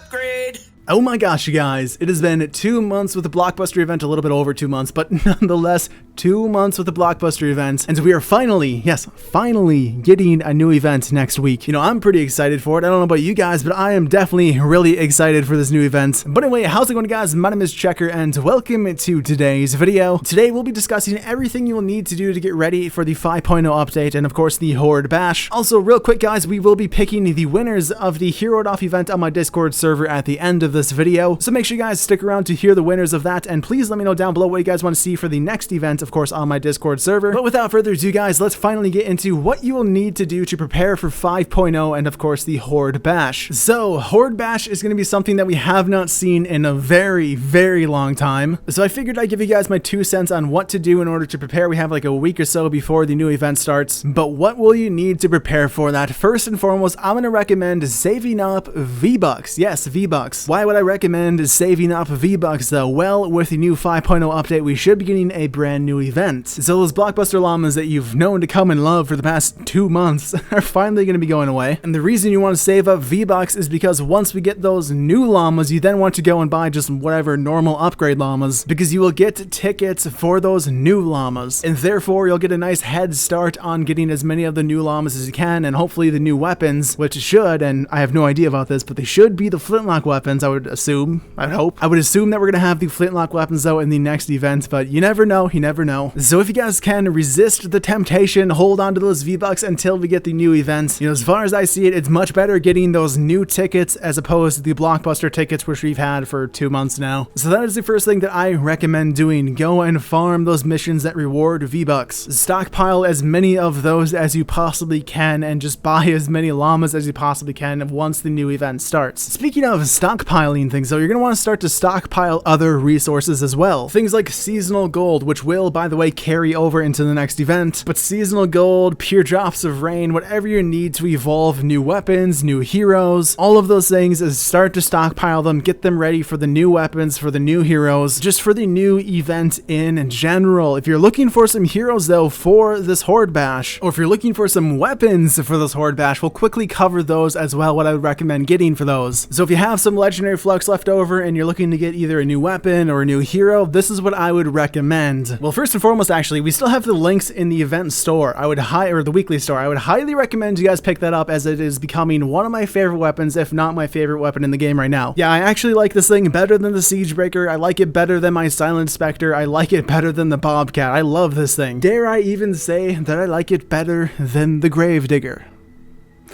upgrade. Oh my gosh, you guys, it has been 2 months with the Blockbuster event, a little bit over 2 months, but nonetheless, 2 months with the Blockbuster event, and we are finally, yes, finally getting a new event next week. You know, I'm pretty excited for it. I don't know about you guys, but I am definitely really excited for this new event. But anyway, how's it going, guys? My name is Checker, and welcome to today's video. Today, we'll be discussing everything you will need to do to get ready for the 5.0 update, and of course, the Horde bash. Also, real quick, guys, we will be picking the winners of the Heroed Off event on my Discord server at the end of this video, so make sure you guys stick around to hear the winners of that, and please let me know down below what you guys want to see for the next event, of course, on my Discord server. But without further ado, guys, let's finally get into what you will need to do to prepare for 5.0 and of course the Horde bash. So Horde bash is going to be something that we have not seen in a very long time, so I figured I'd give you guys my 2 cents on what to do in order to prepare. We have like a week or so before the new event starts, but what will you need to prepare for that? First and foremost, I'm going to recommend saving up V-Bucks. Yes, V-Bucks. Why would I recommend saving up V-Bucks though? Well, with the new 5.0 update, we should be getting a brand new event. So those Blockbuster llamas that you've known to come and love for the past 2 months are finally going to be going away. And the reason you want to save up V-Bucks is because once we get those new llamas, you then want to go and buy just whatever normal upgrade llamas, because you will get tickets for those new llamas. And therefore, you'll get a nice head start on getting as many of the new llamas as you can, and hopefully the new weapons, which should, and I have no idea about this, but they should be the flintlock weapons, I would assume. I'd hope. I would assume that we're gonna have the flintlock weapons though in the next event, but you never know, you never know. So if you guys can resist the temptation, hold on to those V-Bucks until we get the new event. You know, as far as I see it, it's much better getting those new tickets as opposed to the Blockbuster tickets, which we've had for 2 months now. So that is the first thing that I recommend doing. Go and farm those missions that reward V-Bucks. Stockpile as many of those as you possibly can, and just buy as many llamas as you possibly can once the new event starts. Speaking of stockpiling things, so you're going to want to start to stockpile other resources as well. Things like seasonal gold, which will, by the way, carry over into the next event. But seasonal gold, pure drops of rain, whatever you need to evolve new weapons, new heroes, all of those things, is start to stockpile them, get them ready for the new weapons, for the new heroes, just for the new event in general. If you're looking for some heroes though for this Horde bash, or if you're looking for some weapons for this Horde bash, we'll quickly cover those as well, what I would recommend getting for those. So if you have some legendary flux left over and you're looking to get either a new weapon or a new hero, this is what I would recommend. Well, first and foremost, actually, we still have the links in the event store. Or the weekly store. I would highly recommend you guys pick that up, as it is becoming one of my favorite weapons, if not my favorite weapon in the game right now. Yeah, I actually like this thing better than the Siegebreaker. I like it better than my Silent Spectre. I like it better than the Bobcat. I love this thing. Dare I even say that I like it better than the Gravedigger?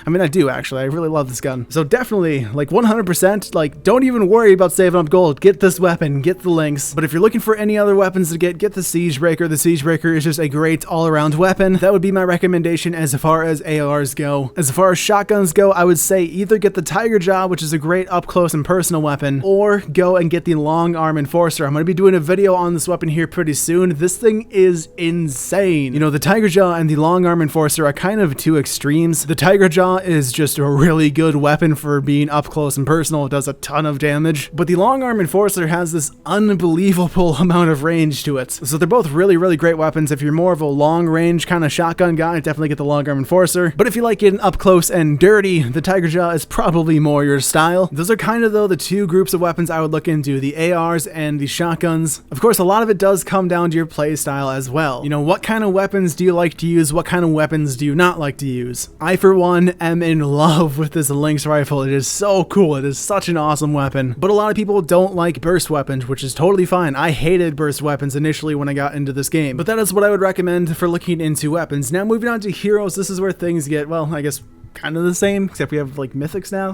I mean, I do actually. I really love this gun. So definitely, like 100%, like don't even worry about saving up gold. Get this weapon, get the links. But if you're looking for any other weapons to get the Siegebreaker. The Siegebreaker is just a great all-around weapon. That would be my recommendation as far as ARs go. As far as shotguns go, I would say either get the Tiger Jaw, which is a great up-close and personal weapon, or go and get the Long Arm Enforcer. I'm going to be doing a video on this weapon here pretty soon. This thing is insane. You know, the Tiger Jaw and the Long Arm Enforcer are kind of two extremes. The Tiger Jaw is just a really good weapon for being up close and personal. It does a ton of damage, but the Long Arm Enforcer has this unbelievable amount of range to it. So they're both really great weapons. If you're more of a long range kind of shotgun guy, definitely get the Long Arm Enforcer. But if you like getting up close and dirty, the Tiger Jaw is probably more your style. Those are kind of though the two groups of weapons I would look into, the ARs and the shotguns. Of course, a lot of it does come down to your play style as well. You know, what kind of weapons do you like to use? What kind of weapons do you not like to use? I, for one, am in love with this Lynx rifle. It is so cool. It is such an awesome weapon. But a lot of people don't like burst weapons, which is totally fine. I hated burst weapons initially when I got into this game, but that is what I would recommend for looking into weapons. Now moving on to heroes, this is where things get, well, I guess kind of the same, except we have like mythics now.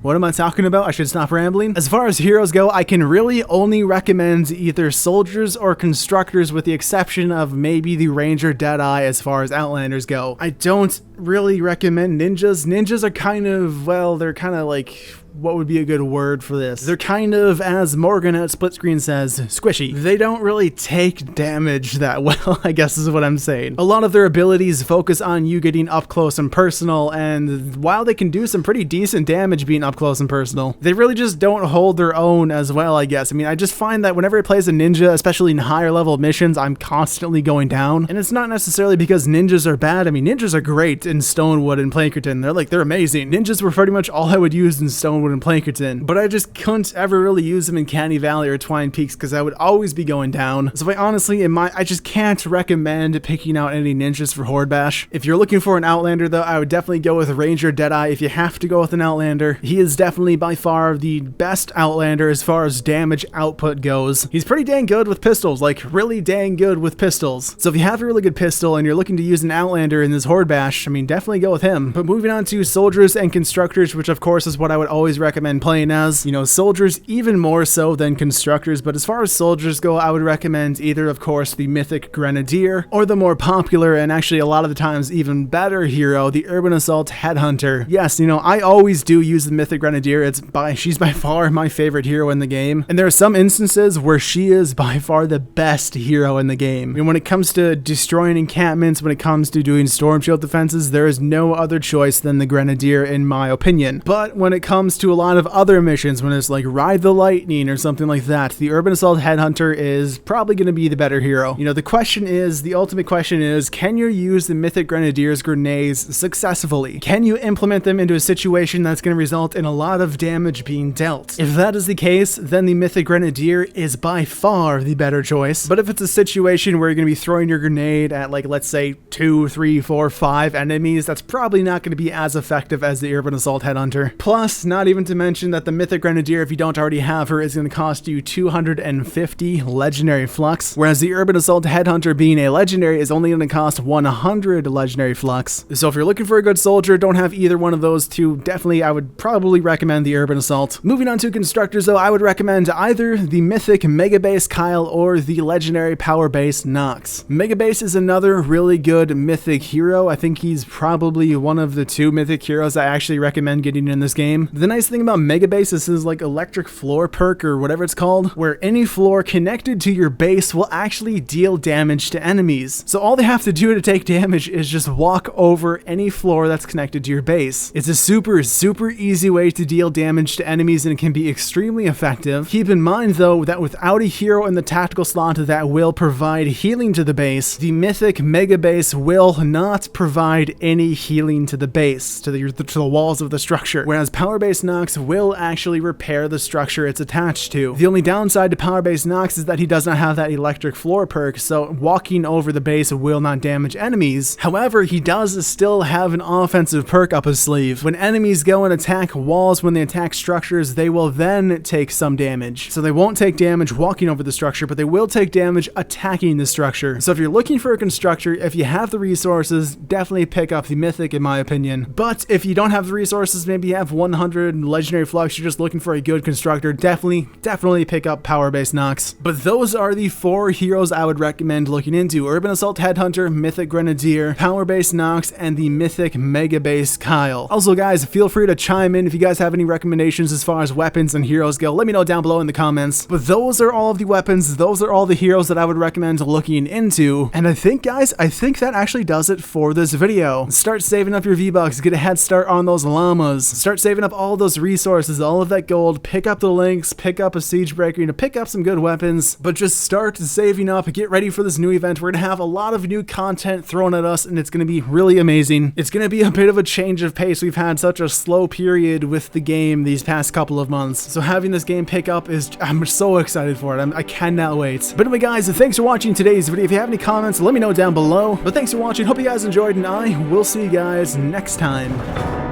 What am I talking about? I should stop rambling. As far as heroes go, I can really only recommend either soldiers or constructors, with the exception of maybe the Ranger Deadeye as far as Outlanders go. I don't really recommend ninjas. Ninjas are kind of, well, they're kind of like, what would be a good word for this? They're kind of, as Morgan at Split Screen says, squishy. They don't really take damage that well, I guess is what I'm saying. A lot of their abilities focus on you getting up close and personal, and and while they can do some pretty decent damage being up close and personal, they really just don't hold their own as well, I guess. I mean, I just find that whenever I play as a ninja, especially in higher level missions, I'm constantly going down, and it's not necessarily because ninjas are bad. I mean, ninjas are great in Stonewood and Plankerton. They're amazing. Ninjas were pretty much all I would use in Stonewood and Plankerton, but I just couldn't ever really use them in Canny Valley or Twine Peaks because I would always be going down. So I just can't recommend picking out any ninjas for Horde Bash. If you're looking for an Outlander though, I would definitely go with Ranger Deadeye. If you have to go with an Outlander, he is definitely by far the best Outlander as far as damage output goes. He's pretty dang good with pistols, like really dang good with pistols. So if you have a really good pistol and you're looking to use an Outlander in this Horde Bash, I mean, definitely go with him. But moving on to soldiers and constructors, which of course is what I would always recommend playing as. You know, soldiers even more so than constructors, but as far as soldiers go, I would recommend either, of course, the Mythic Grenadier or the more popular and actually a lot of the times even better hero, the Urban Assault Headhunter. Yes, you know, I always do use the Mythic Grenadier. She's by far my favorite hero in the game, and there are some instances where she is by far the best hero in the game. I mean, when it comes to destroying encampments, when it comes to doing storm shield defenses, there is no other choice than the Grenadier in my opinion. But when it comes to a lot of other missions, when it's like Ride the Lightning or something like that, the Urban Assault Headhunter is probably going to be the better hero. You know, the ultimate question is, can you use the Mythic Grenadier's grenades successfully? Can you implement them into a situation that's going to result in a lot of damage being dealt? If that is the case, then the Mythic Grenadier is by far the better choice. But if it's a situation where you're going to be throwing your grenade at, like, let's say 2, 3, 4, 5 enemies, that's probably not going to be as effective as the Urban Assault Headhunter. Plus, not even to mention that the Mythic Grenadier, if you don't already have her, is going to cost you 250 legendary flux, whereas the Urban Assault Headhunter, being a legendary, is only going to cost 100 legendary flux. So if you're looking for a good soldier, don't have either one of those two, definitely I would probably recommend the Urban Assault. Moving on to constructors though, I would recommend either the Mythic Mega Base Kyle or the legendary Power Base Nox. Mega Base is another really good mythic hero. I think he's probably one of the two mythic heroes I actually recommend getting in this game. The nice thing about Mega Base is his like electric floor perk or whatever it's called, where any floor connected to your base will actually deal damage to enemies. So all they have to do to take damage is just walk over any floor that's connected to your base. It's a super easy way to deal damage to enemies, and it can be extremely effective. Keep in mind though that without a hero in the tactical slot that will provide healing to the base, the Mythic Mega Base will not provide any healing to the base, to the walls of the structure, whereas Power Base Nox will actually repair the structure it's attached to. The only downside to Power Base Nox is that he does not have that electric floor perk, so walking over the base will not damage enemies. However, he does still have an offensive perk up his sleeve. When enemies go and attack walls, when they attack structures, they will then take some damage. So they won't take damage walking over the structure, but they will take damage attacking the structure. So if you're looking for a constructor, if you have the resources, definitely pick up the Mythic in my opinion. But if you don't have the resources, maybe you have 100 legendary flux, you're just looking for a good constructor, definitely pick up Power Base Nox. But those are the 4 heroes I would recommend looking into: Urban Assault Headhunter, Mythic Grenadier, Power Base Nox, and the Mythic Mega Base Kyle. Also guys, feel free to chime in if you guys have any recommendations as far as weapons and heroes go. Let me know down below in the comments. But those are all of the weapons, those are all the heroes that I would recommend looking into. And I think guys, that actually does it for this video. Start saving up your V-Bucks, get a head start on those llamas, start saving up all those resources, all of that gold, pick up the links, pick up a siege breaker, you know, pick up some good weapons, but just start saving up, get ready for this new event. We're gonna have a lot of new content thrown at us, and it's gonna be really amazing. It's gonna be a bit of a change of pace. We've had such a slow period with the game these past couple of months, so having this game pick up I'm so excited for it. I cannot wait. But anyway guys, thanks for watching today's video. If you have any comments, let me know down below. But thanks for watching, hope you guys enjoyed, and I will see you guys next time.